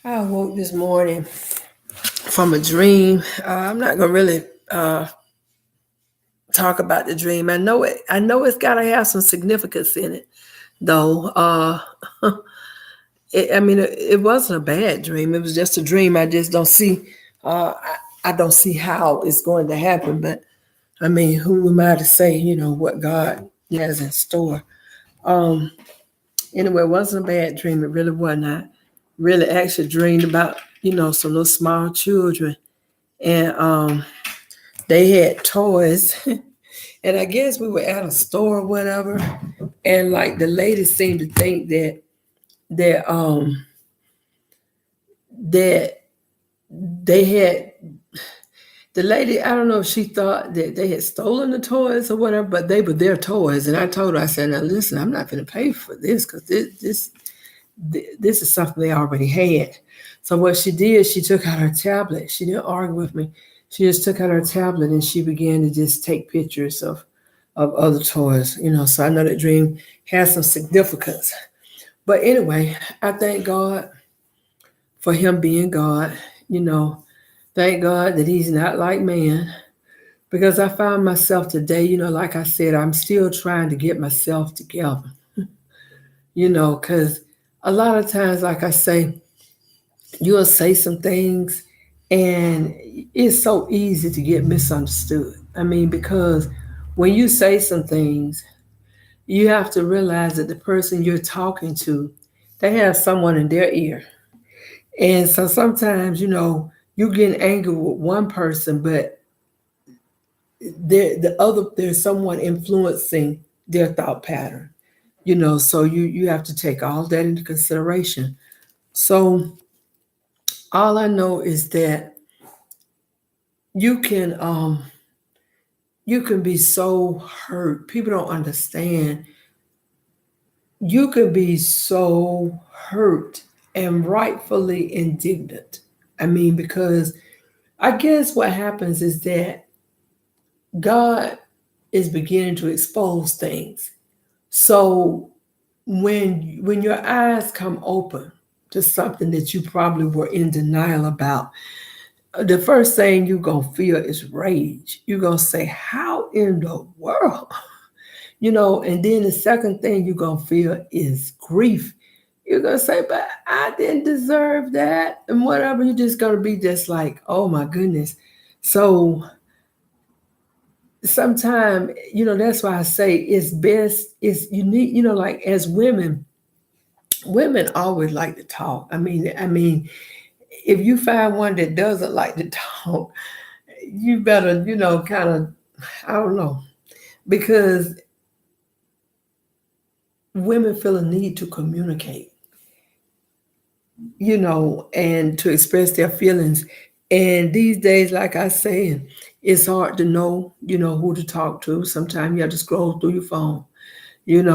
I woke this morning from a dream. I'm not gonna really talk about the dream. I know it. I know it's got to have some significance in it, though. It wasn't a bad dream. It was just a dream. I just don't see. I don't see how it's going to happen. But I mean, who am I to say? What God has in store. Um, anyway, it wasn't a bad dream. It really wasn't. I really actually dreamed about some little small children and they had toys. And I guess we were at a store or whatever, and like the lady seemed to think that they had the lady. I don't know if she thought that they had stolen the toys or whatever, but they were their toys. And I told her, I said, "Now listen, I'm not going to pay for this because this is something they already had." So what she did, she took out her tablet. She didn't argue with me. She just took out her tablet and she began to just take pictures of other toys. So I know that dream has some significance. But anyway, I thank God for him being God. You know, thank God that he's not like man. Because I found myself today, like I said, I'm still trying to get myself together. Because a lot of times, like I say, you'll say some things and it's so easy to get misunderstood. I mean, because when you say some things, you have to realize that the person you're talking to, they have someone in their ear. And so sometimes, you get angry with one person, but there's someone influencing their thought pattern. So you have to take all that into consideration. So all I know is that you can um you can be so hurt. People don't understand. You can be so hurt and rightfully indignant. I mean, because I guess what happens is that God is beginning to expose things. So when your eyes come open to something that you probably were in denial about, the first thing you're gonna feel is rage. You're gonna say, "How in the world?" And then the second thing you're gonna feel is grief. You're gonna say, "But I didn't deserve that," and whatever. You're just gonna be just like, "Oh my goodness." So sometimes, that's why I say it's best, it's you need, like as women always like to talk. I mean, if you find one that doesn't like to talk, you better, kind of, I don't know, because women feel a need to communicate, and to express their feelings. And these days, like I say, it's hard to know, who to talk to. Sometimes you have to scroll through your phone, and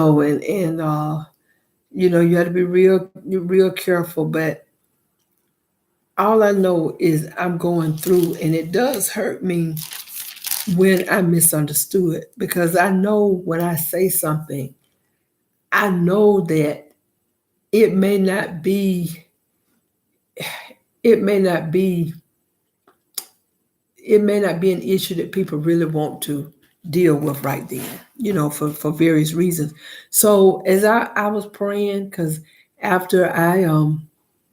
you have to be real careful. But all I know is I'm going through, and it does hurt me when I'm misunderstood, because I know when I say something, I know that it may not be, it may not be, it may not be an issue that people really want to deal with right then, for various reasons. So as I was praying, because after I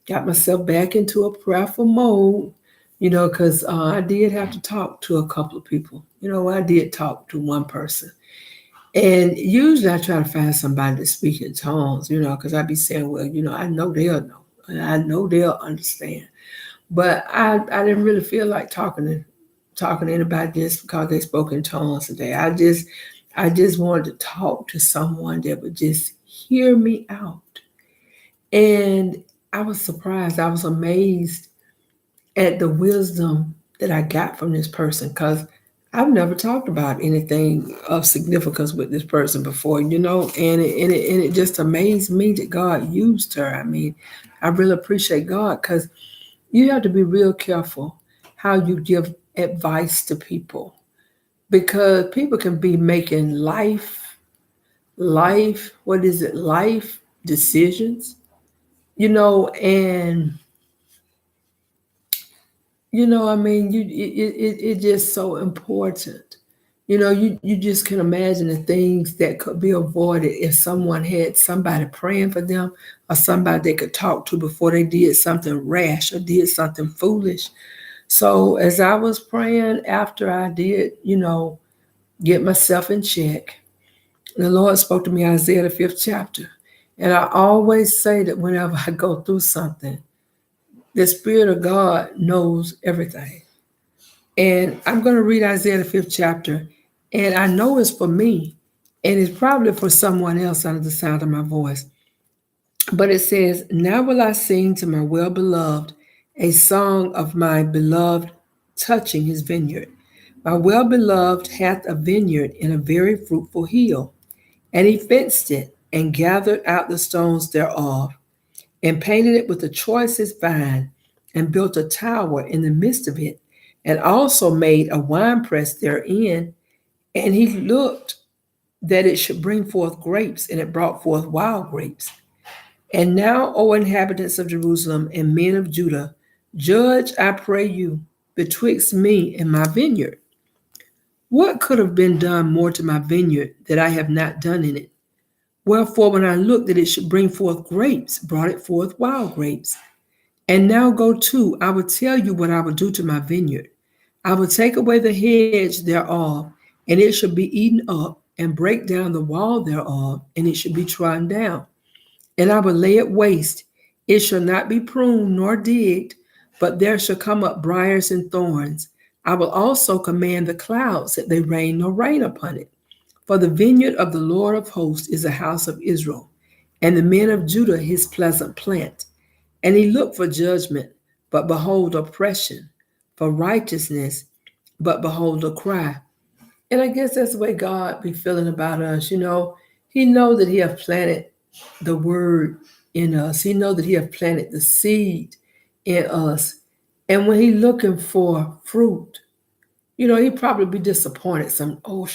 got myself back into a prayerful mode, because I did have to talk to a couple of people. I did talk to one person. And usually I try to find somebody to speak in tongues, because I'd be saying, well, I know they'll know. And I know they'll understand. But I didn't really feel like talking to anybody just because they spoke in tongues today. I just wanted to talk to someone that would just hear me out. And I was surprised. I was amazed at the wisdom that I got from this person, because I've never talked about anything of significance with this person before, and it just amazed me that God used her. I mean, I really appreciate God, because you have to be real careful how you give advice to people, because people can be making life decisions, and I mean, it just so important. You just can imagine the things that could be avoided if someone had somebody praying for them or somebody they could talk to before they did something rash or did something foolish. So as I was praying after I did, get myself in check, the Lord spoke to me Isaiah the 5th chapter. And I always say that whenever I go through something, the Spirit of God knows everything. And I'm going to read Isaiah the 5th chapter. And I know it's for me. And it's probably for someone else under the sound of my voice. But it says, "Now will I sing to my well beloved a song of my beloved touching his vineyard. My well beloved hath a vineyard in a very fruitful hill, and he fenced it and gathered out the stones thereof, and painted it with the choicest vine, and built a tower in the midst of it, and also made a winepress therein. And he looked that it should bring forth grapes, and it brought forth wild grapes. And now, O inhabitants of Jerusalem and men of Judah, judge, I pray you, betwixt me and my vineyard. What could have been done more to my vineyard that I have not done in it? Wherefore, when I looked that it should bring forth grapes, brought it forth wild grapes. And now go to, I will tell you what I will do to my vineyard. I will take away the hedge thereof, and it shall be eaten up, and break down the wall thereof, and it shall be trodden down. And I will lay it waste. It shall not be pruned nor digged, but there shall come up briars and thorns. I will also command the clouds that they rain no rain upon it. For the vineyard of the Lord of hosts is a house of Israel, and the men of Judah his pleasant plant. And he looked for judgment, but behold oppression, for righteousness, but behold a cry. And I guess that's the way God be feeling about us. He knows that he have planted the word in us. He knows that he have planted the seed in us. And when he looking for fruit, he'd probably be disappointed. Lord.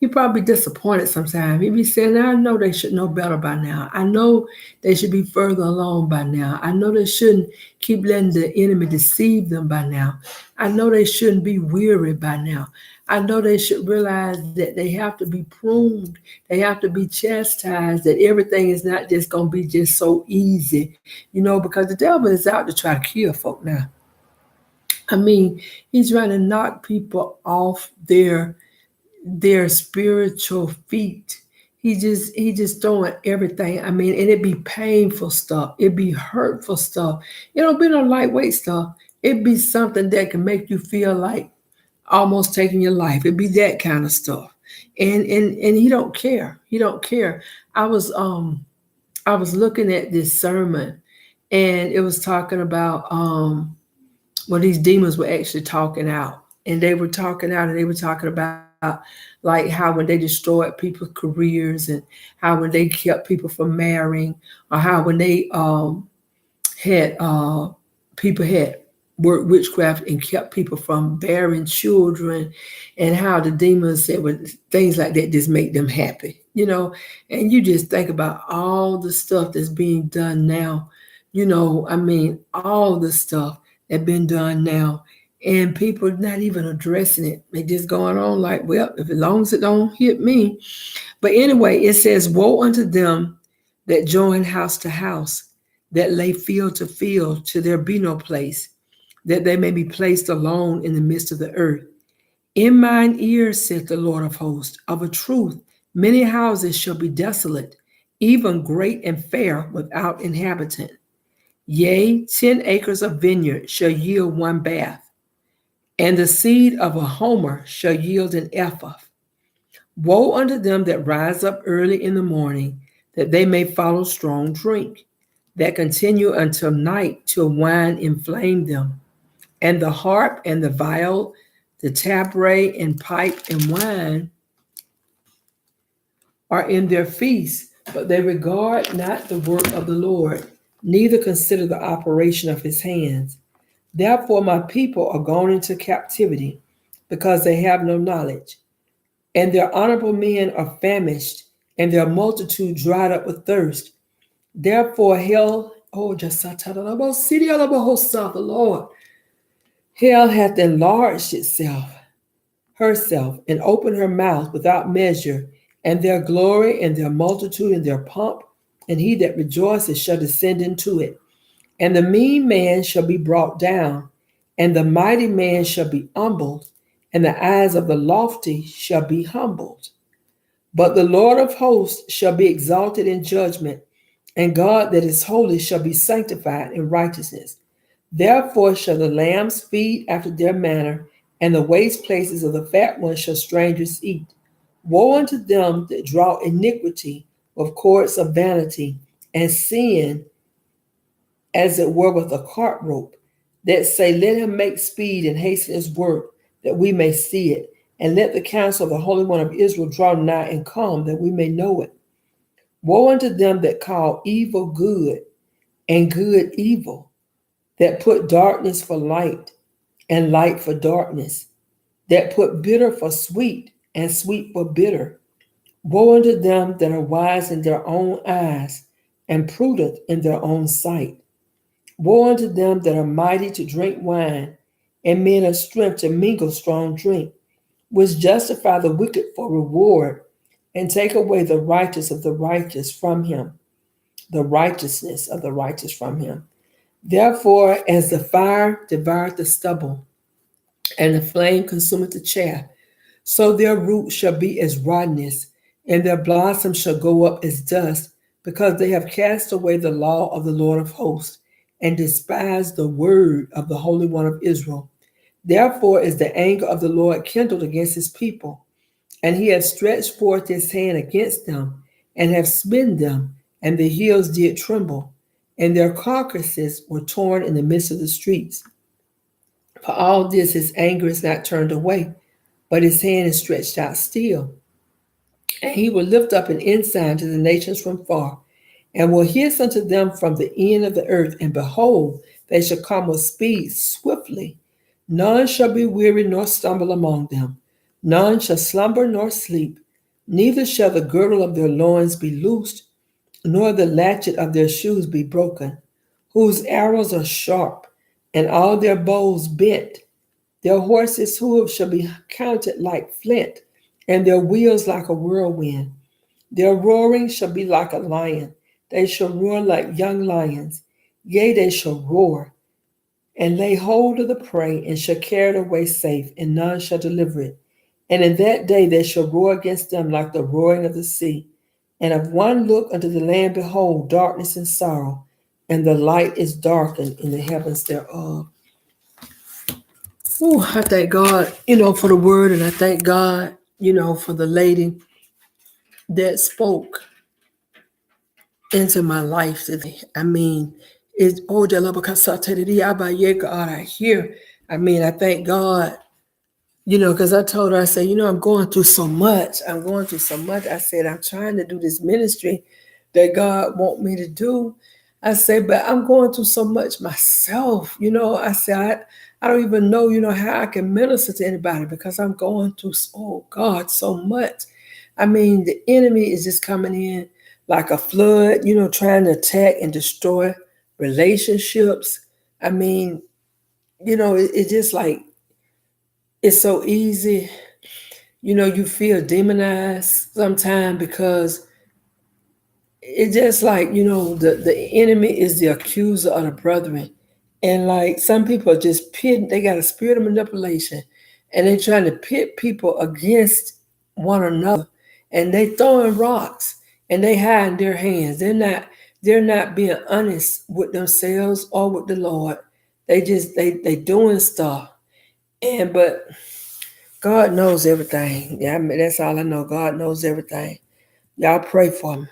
He'd probably be disappointed sometimes. He'd be saying, I know they should know better by now. I know they should be further along by now. I know they shouldn't keep letting the enemy deceive them by now. I know they shouldn't be weary by now. I know they should realize that they have to be pruned. They have to be chastised, that everything is not just going to be just so easy, because the devil is out to try to kill folk now. I mean, he's trying to knock people off their spiritual feet. He just throwing everything. I mean, and it'd be painful stuff. It'd be hurtful stuff. It don't be no lightweight stuff. It'd be something that can make you feel like almost taking your life. It'd be that kind of stuff. And he don't care. He don't care. I was looking at this sermon, and it was talking about these demons were actually talking out. And they were talking out, and they were talking about like how when they destroyed people's careers, and how when they kept people from marrying, or how when they had people had worked witchcraft and kept people from bearing children, and how the demons said things like that just make them happy, and you just think about all the stuff that's being done now, I mean, all the stuff that's been done now, and people not even addressing it. They just going on like, well, if as long as it don't hit me. But anyway, it says, woe unto them that join house to house, that lay field to field, till there be no place, that they may be placed alone in the midst of the earth. In mine ears, saith the Lord of hosts, of a truth, many houses shall be desolate, even great and fair, without inhabitant. Yea, 10 acres of vineyard shall yield one bath, and the seed of a homer shall yield an ephah. Woe unto them that rise up early in the morning, that they may follow strong drink, that continue until night, till wine inflame them. And the harp and the viol, the tabret and pipe and wine are in their feasts, but they regard not the work of the Lord, neither consider the operation of his hands. Therefore my people are gone into captivity, because they have no knowledge. And their honorable men are famished, and their multitude dried up with thirst. Therefore hell Oh, just the Lord. Hell hath enlarged herself, and opened her mouth without measure, and their glory and their multitude and their pomp, and he that rejoices shall descend into it. And the mean man shall be brought down, and the mighty man shall be humbled, and the eyes of the lofty shall be humbled. But the Lord of hosts shall be exalted in judgment, and God that is holy shall be sanctified in righteousness. Therefore shall the lambs feed after their manner, and the waste places of the fat ones shall strangers eat. Woe unto them that draw iniquity with cords of vanity, and sin as it were with a cart rope, that say, let him make speed and hasten his work, that we may see it. And let the counsel of the Holy One of Israel draw nigh and come, that we may know it. Woe unto them that call evil good, and good evil, that put darkness for light, and light for darkness, that put bitter for sweet, and sweet for bitter. Woe unto them that are wise in their own eyes, and prudent in their own sight. Woe unto them that are mighty to drink wine, and men of strength to mingle strong drink, which justify the wicked for reward, and take away the righteous of the righteous from him, the righteousness of the righteous from him. Therefore, as the fire devoureth the stubble, and the flame consumeth the chaff, so their root shall be as rottenness, and their blossom shall go up as dust, because they have cast away the law of the Lord of hosts, and despised the word of the Holy One of Israel. Therefore is the anger of the Lord kindled against his people, and he hath stretched forth his hand against them, and have smitten them, and the hills did tremble, and their carcasses were torn in the midst of the streets. For all this his anger is not turned away, but his hand is stretched out still. And he will lift up an ensign to the nations from far, and will hiss unto them from the end of the earth, and behold, they shall come with speed swiftly. None shall be weary nor stumble among them. None shall slumber nor sleep. Neither shall the girdle of their loins be loosed, nor the latchet of their shoes be broken, whose arrows are sharp, and all their bows bent. Their horses' hooves shall be counted like flint, and their wheels like a whirlwind. Their roaring shall be like a lion. They shall roar like young lions. Yea, they shall roar and lay hold of the prey, and shall carry it away safe, and none shall deliver it. And in that day they shall roar against them like the roaring of the sea. And of one look unto the land, behold, darkness and sorrow, and the light is darkened in the heavens thereof. Oh, I thank God, for the word, and I thank God, for the lady that spoke into my life today. I mean, it's oh, I hear. I mean, I thank God, because I told her, I said, I'm going through so much. I'm going through so much. I said, I'm trying to do this ministry that God want me to do. I said, but I'm going through so much myself. I said, I don't even know, how I can minister to anybody, because I'm going through, oh God, so much. I mean, the enemy is just coming in like a flood, trying to attack and destroy relationships. I mean, it's just like, it's so easy. You feel demonized sometimes, because it's just like, the enemy is the accuser of the brethren. And like some people are just pitting, they got a spirit of manipulation, and they're trying to pit people against one another, and they throwing rocks, and they hiding their hands. They're not being honest with themselves or with the Lord. They doing stuff. But God knows everything. Yeah, I mean, that's all I know. God knows everything. Y'all pray for me.